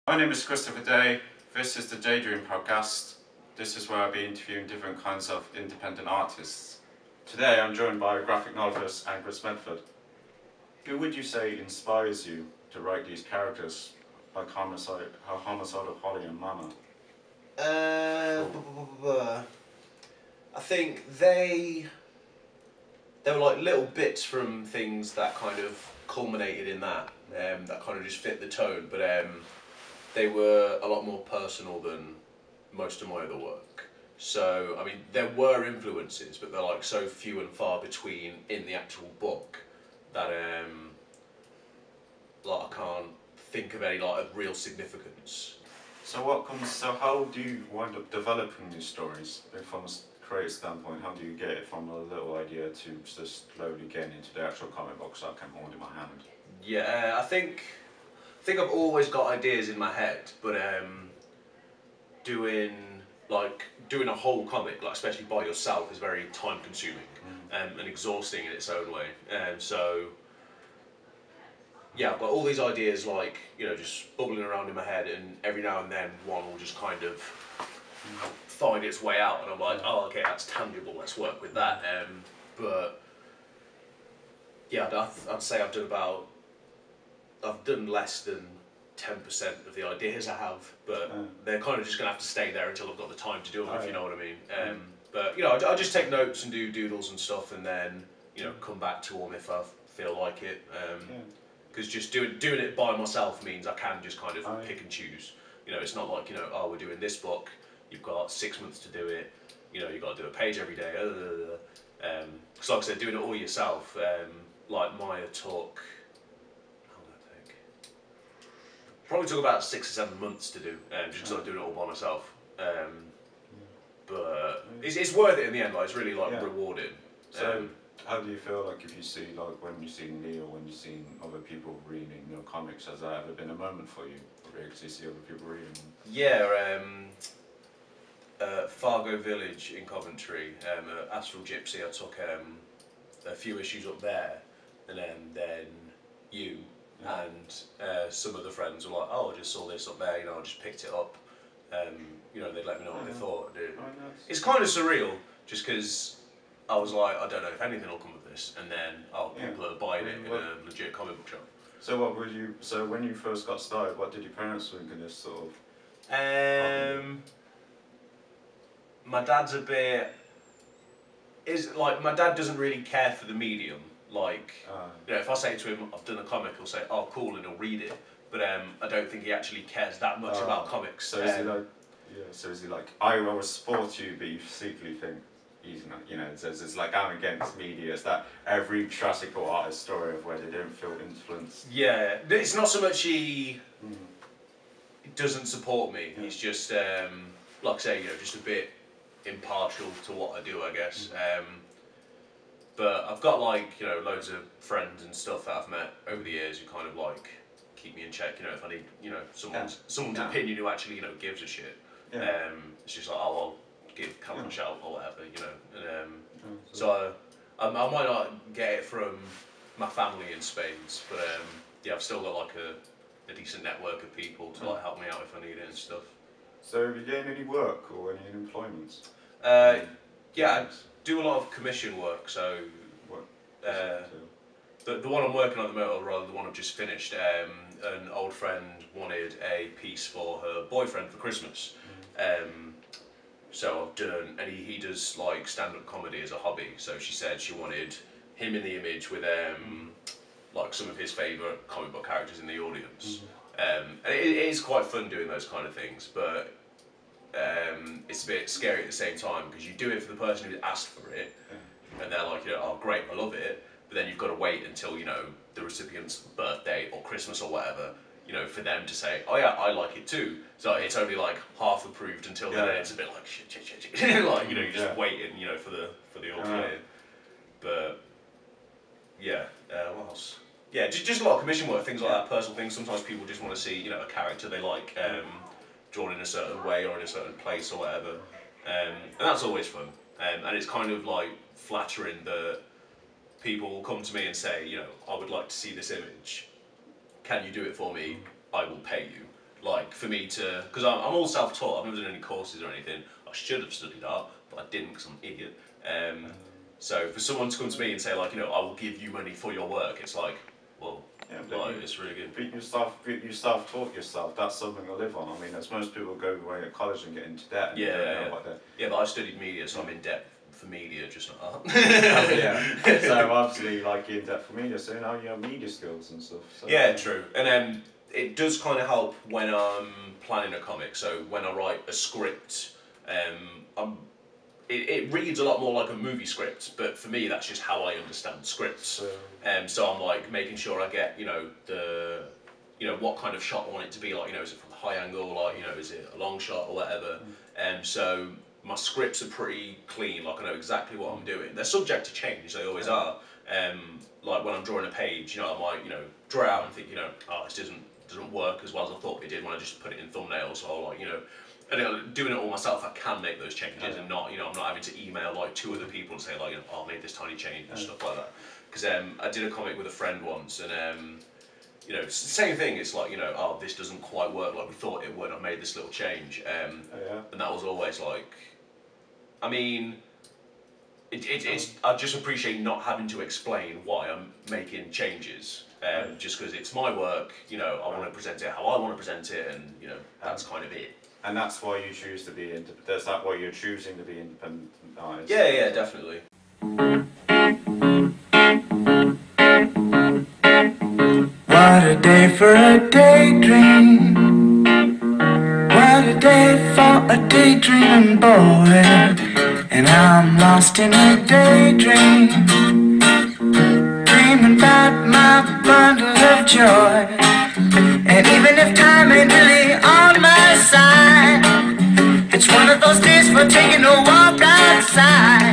My name is Christopher Day. This is the DayDraem podcast. This is where I'll be interviewing different kinds of independent artists. Today I'm joined by graphic novelist Chris Medford. Who would you say inspires you to write these characters like Homicidal Holly and Mama? I think they were like little bits from things that kind of culminated in that kind of just fit the tone, but they were a lot more personal than most of my other work. So I mean, there were influences, but they're like so few and far between in the actual book that like I can't think of any like of real significance. So how do you wind up developing these stories? From a creative standpoint, how do you get it from a little idea to just slowly getting into the actual comic books that I can hold in my hand? Yeah, I think I've always got ideas in my head, but doing a whole comic, like especially by yourself, is very time consuming and exhausting in its own way. So yeah, I've got all these ideas like, you know, just bubbling around in my head, and every now and then one will just kind of find its way out, and I'm like, oh, okay, that's tangible, let's work with that. But yeah, I'd say I've done less than 10% of the ideas I have, but they're kind of just gonna have to stay there until I've got the time to do them, if you know what I mean. But you know, I just take notes and do doodles and stuff, and then, you know, come back to them if I feel like it. Because just doing it by myself means I can just kind of pick and choose. You know, it's not like, you know, oh, we're doing this book, you've got 6 months to do it, you know, you've got to do a page every day. Because like I said, doing it all yourself, like Maya took, how long did that take? Probably took about 6 or 7 months to do, just because I'm doing it all by myself. But it's worth it in the end, like, it's really like rewarding. So how do you feel like if you see, like when you've seen me or when you've seen other people reading your comics, has that ever been a moment for you? Because you see other people reading them? Yeah, Fargo Village in Coventry, Astral Gypsy, I took a few issues up there, and then you and some of the friends were like, oh, I just saw this up there, you know, I just picked it up. You know, they'd let me know what they thought. Nice. It's kind of surreal, just because I was like, I don't know if anything will come of this, and then people are buying it in a legit comic book shop. So so when you first got started, what did your parents think of this sort of? My dad's my dad doesn't really care for the medium. Like, you know, if I say to him, I've done a comic, he'll say, oh, cool, and he'll read it. But I don't think he actually cares that much about comics. So is he like, I will support you, but you secretly think he's not, you know, it's like I'm against media. It's that every Jurassic Park artist story of where they don't feel influenced. Yeah, it's not so much he doesn't support me. He's just, like I say, you know, just a bit impartial to what I do, I guess. But I've got, like, you know, loads of friends and stuff that I've met over the years who kind of like keep me in check. You know, if I need, you know, someone's opinion who actually, you know, gives a shit. It's just like, oh, I'll give Callum a shout or whatever, you know. And so I might not get it from my family in spades, but yeah, I've still got like a decent network of people to like help me out if I need it and stuff. So have you gained any work or any employment? Yeah, I do a lot of commission work. So the one I'm working on at the moment, or rather the one I've just finished, an old friend wanted a piece for her boyfriend for Christmas. So I've done, and he does like stand-up comedy as a hobby. So she said she wanted him in the image with like some of his favourite comic book characters in the audience. And it is quite fun doing those kind of things, but it's a bit scary at the same time, because you do it for the person who asked for it, and they're like, you know, oh great, I love it, but then you've got to wait until, you know, the recipient's birthday or Christmas or whatever, you know, for them to say, oh yeah, I like it too. So it's only like half approved until then, it's a bit like shit. Like, you know, you're just waiting, you know, for the ultimate. But yeah, what else? Yeah, just a lot of commission work, things like that, personal things. Sometimes people just want to see, you know, a character they like drawn in a certain way or in a certain place or whatever, and that's always fun. And it's kind of like flattering that people will come to me and say, you know, I would like to see this image. Can you do it for me? I will pay you. like for me to, because I'm all self-taught. I've never done any courses or anything. I should have studied art, but I didn't because I'm an idiot. So for someone to come to me and say like, you know, I will give you money for your work, it's like, well, Yeah, like, it's really good. But you self-taught yourself. That's something to live on. I mean, as most people go away to college and get into debt. And Yeah, but I studied media, so I'm in debt for media, just not art. Yeah. So obviously, like you're in debt for media, so now you have media skills and stuff. So. Yeah, true. And it does kind of help when I'm planning a comic. So when I write a script, it reads a lot more like a movie script, but for me that's just how I understand scripts. So I'm like making sure I get, you know, what kind of shot I want it to be like, you know, is it from a high angle, like, you know, is it a long shot or whatever. So my scripts are pretty clean, like I know exactly what I'm doing. They're subject to change, they always are. Like when I'm drawing a page, you know, I might, you know, draw it out and think, you know, oh, this doesn't work as well as I thought it did when I just put it in thumbnails. So I'll like, you know, and doing it all myself, I can make those changes and not, you know, I'm not having to email like 2 other people and say like, you know, oh, I made this tiny change and stuff like that. Because I did a comic with a friend once, and you know, it's the same thing. It's like, you know, oh, this doesn't quite work like we thought it would. I made this little change, and that was always like, I mean, it's I just appreciate not having to explain why I'm making changes. Just because it's my work, you know, I want to present it how I want to present it, and you know, that's kind of it. And that's why you choose to be independent. Is that why you're choosing to be independent artist? Yeah, yeah, definitely. What a day for a daydream. What a day for a daydreaming boy. And I'm lost in a daydream, dreaming about my bundle of joy. And even if time ain't really on my side, it's one of those days for taking a walk outside.